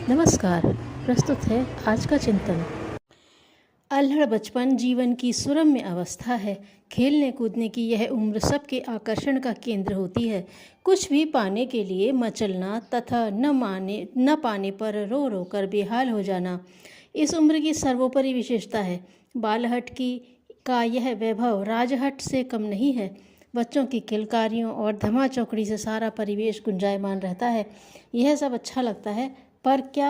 नमस्कार। प्रस्तुत है आज का चिंतन। अल्हड़ बचपन जीवन की सुरम्य अवस्था है। खेलने कूदने की यह उम्र सबके आकर्षण का केंद्र होती है। कुछ भी पाने के लिए मचलना तथा न पाने पर रो रो कर बेहाल हो जाना इस उम्र की सर्वोपरि विशेषता है। बालहट का यह वैभव राजहट से कम नहीं है। बच्चों की किलकारियों और धमा चौकड़ी से सारा परिवेश गुंजायमान रहता है। यह सब अच्छा लगता है, पर क्या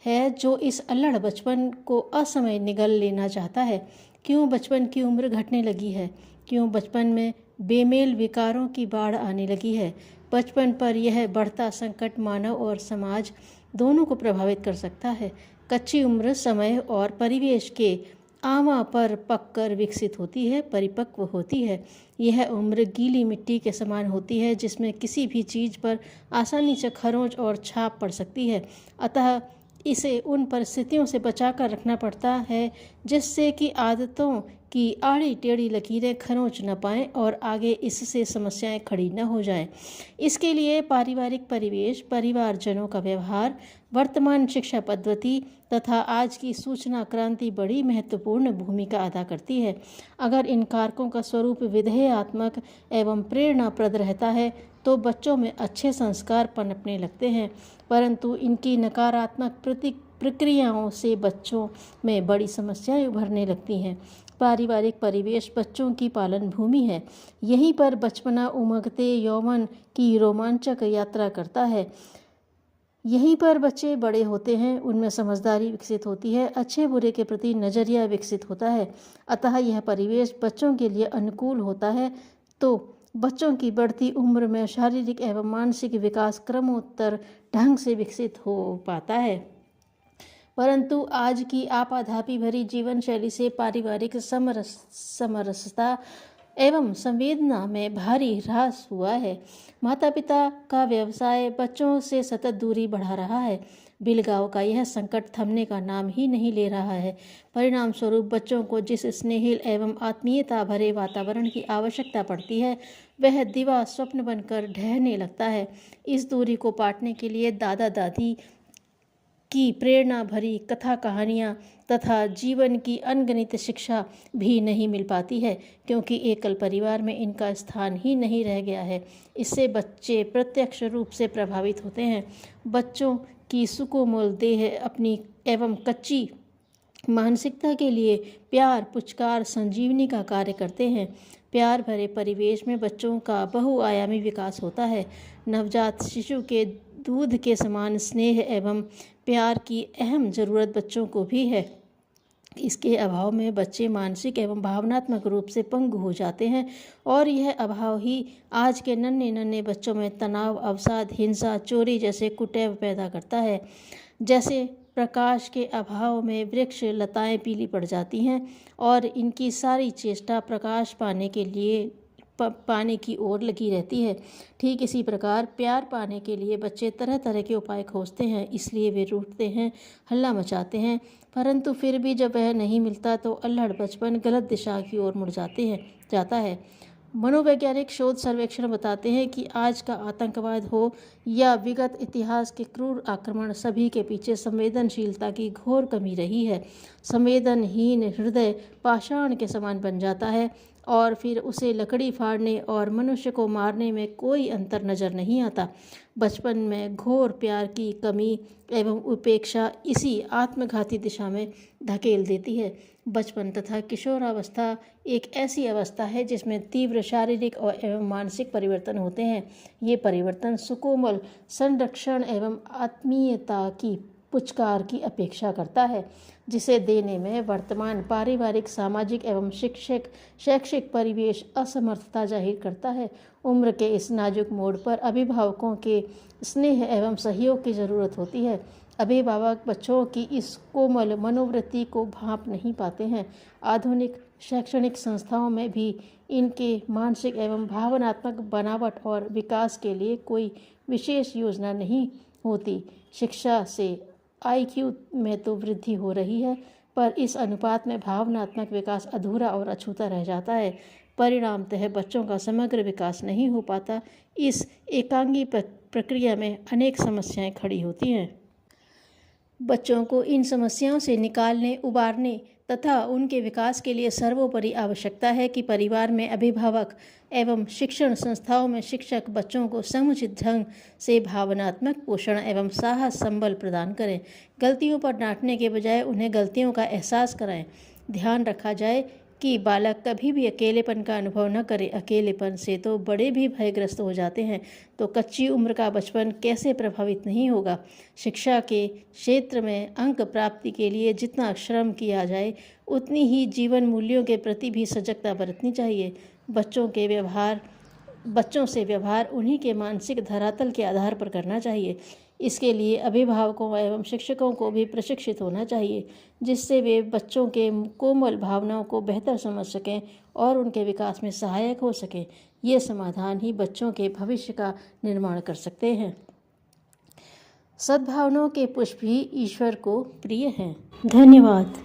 है जो इस अल्हड़ बचपन को असमय निगल लेना चाहता है? क्यों बचपन की उम्र घटने लगी है? क्यों बचपन में बेमेल विकारों की बाढ़ आने लगी है? बचपन पर यह बढ़ता संकट मानव और समाज दोनों को प्रभावित कर सकता है। कच्ची उम्र समय और परिवेश के आवा पर पककर विकसित होती है, परिपक्व होती है। यह उम्र गीली मिट्टी के समान होती है, जिसमें किसी भी चीज़ पर आसानी से खरोंच और छाप पड़ सकती है। अतः इसे उन परिस्थितियों से बचाकर रखना पड़ता है जिससे कि आदतों की आड़ी टेढ़ी लकीरें खरोंच न पाएं और आगे इससे समस्याएं खड़ी न हो जाएं। इसके लिए पारिवारिक परिवेश, परिवारजनों का व्यवहार, वर्तमान शिक्षा पद्धति तथा आज की सूचना क्रांति बड़ी महत्वपूर्ण भूमिका अदा करती है। अगर इन कारकों का स्वरूप विधेयात्मक एवं प्रेरणाप्रद रहता है तो बच्चों में अच्छे संस्कार पनपने लगते हैं, परंतु इनकी नकारात्मक प्रक्रियाओं से बच्चों में बड़ी समस्याएं उभरने लगती हैं। पारिवारिक परिवेश बच्चों की पालन भूमि है। यहीं पर बचपना उमगते यौवन की रोमांचक यात्रा करता है। यहीं पर बच्चे बड़े होते हैं, उनमें समझदारी विकसित होती है, अच्छे बुरे के प्रति नज़रिया विकसित होता है। अतः यह परिवेश बच्चों के लिए अनुकूल होता है तो बच्चों की बढ़ती उम्र में शारीरिक एवं मानसिक विकास क्रमोत्तर ढंग से विकसित हो पाता है। परंतु आज की आपाधापी भरी जीवन शैली से पारिवारिक समरसता एवं संवेदना में भारी ह्रास हुआ है। माता पिता का व्यवसाय बच्चों से सतत दूरी बढ़ा रहा है। बिलगांव का यह संकट थमने का नाम ही नहीं ले रहा है। परिणाम स्वरूप बच्चों को जिस स्नेहिल एवं आत्मीयता भरे वातावरण की आवश्यकता पड़ती है, वह दिवा स्वप्न बनकर ढहने लगता है। इस दूरी को पाटने के लिए दादा दादी की प्रेरणा भरी कथा कहानियाँ तथा जीवन की अनगणित शिक्षा भी नहीं मिल पाती है, क्योंकि एकल परिवार में इनका स्थान ही नहीं रह गया है। इससे बच्चे प्रत्यक्ष रूप से प्रभावित होते हैं। बच्चों की सुकोमल देह अपनी एवं कच्ची मानसिकता के लिए प्यार पुचकार संजीवनी का कार्य करते हैं। प्यार भरे परिवेश में बच्चों का बहुआयामी विकास होता है। नवजात शिशु के दूध के समान स्नेह एवं प्यार की अहम ज़रूरत बच्चों को भी है। इसके अभाव में बच्चे मानसिक एवं भावनात्मक रूप से पंगु हो जाते हैं और यह अभाव ही आज के नन्हे नन्हे बच्चों में तनाव, अवसाद, हिंसा, चोरी जैसे कुटैव पैदा करता है। जैसे प्रकाश के अभाव में वृक्ष लताएं पीली पड़ जाती हैं और इनकी सारी चेष्टा प्रकाश पाने की ओर लगी रहती है, ठीक इसी प्रकार प्यार पाने के लिए बच्चे तरह तरह के उपाय खोजते हैं। इसलिए वे रूठते हैं, हल्ला मचाते हैं, परंतु फिर भी जब वह नहीं मिलता तो अल्हड़ बचपन गलत दिशा की ओर मुड़ जाता है। मनोवैज्ञानिक शोध सर्वेक्षण बताते हैं कि आज का आतंकवाद हो या विगत इतिहास के क्रूर आक्रमण, सभी के पीछे संवेदनशीलता की घोर कमी रही है। संवेदनहीन हृदय पाषाण के समान बन जाता है और फिर उसे लकड़ी फाड़ने और मनुष्य को मारने में कोई अंतर नज़र नहीं आता। बचपन में घोर प्यार की कमी एवं उपेक्षा इसी आत्मघाती दिशा में धकेल देती है। बचपन तथा किशोरावस्था एक ऐसी अवस्था है जिसमें तीव्र शारीरिक और एवं मानसिक परिवर्तन होते हैं। ये परिवर्तन सुकोमल संरक्षण एवं आत्मीयता की पुचकार की अपेक्षा करता है, जिसे देने में वर्तमान पारिवारिक, सामाजिक एवं शैक्षिक परिवेश असमर्थता जाहिर करता है। उम्र के इस नाजुक मोड़ पर अभिभावकों के स्नेह एवं सहयोग की ज़रूरत होती है। अभिभावक बच्चों की इस कोमल मनोवृत्ति को भांप नहीं पाते हैं। आधुनिक शैक्षणिक संस्थाओं में भी इनके मानसिक एवं भावनात्मक बनावट और विकास के लिए कोई विशेष योजना नहीं होती। शिक्षा से IQ में तो वृद्धि हो रही है, पर इस अनुपात में भावनात्मक विकास अधूरा और अछूता रह जाता है। परिणामतः बच्चों का समग्र विकास नहीं हो पाता। इस एकांगी प्रक्रिया में अनेक समस्याएं खड़ी होती हैं। बच्चों को इन समस्याओं से निकालने, उबारने तथा उनके विकास के लिए सर्वोपरि आवश्यकता है कि परिवार में अभिभावक एवं शिक्षण संस्थाओं में शिक्षक बच्चों को समुचित ढंग से भावनात्मक पोषण एवं साहस संबल प्रदान करें। गलतियों पर डांटने के बजाय उन्हें गलतियों का एहसास कराएं। ध्यान रखा जाए कि बालक कभी भी अकेलेपन का अनुभव न करे। अकेलेपन से तो बड़े भी भयग्रस्त हो जाते हैं, तो कच्ची उम्र का बचपन कैसे प्रभावित नहीं होगा। शिक्षा के क्षेत्र में अंक प्राप्ति के लिए जितना श्रम किया जाए, उतनी ही जीवन मूल्यों के प्रति भी सजगता बरतनी चाहिए। बच्चों से व्यवहार उन्हीं के मानसिक धरातल के आधार पर करना चाहिए। इसके लिए अभिभावकों एवं शिक्षकों को भी प्रशिक्षित होना चाहिए, जिससे वे बच्चों के कोमल भावनाओं को बेहतर समझ सकें और उनके विकास में सहायक हो सकें। ये समाधान ही बच्चों के भविष्य का निर्माण कर सकते हैं। सद्भावनाओं के पुष्प ही ईश्वर को प्रिय हैं। धन्यवाद।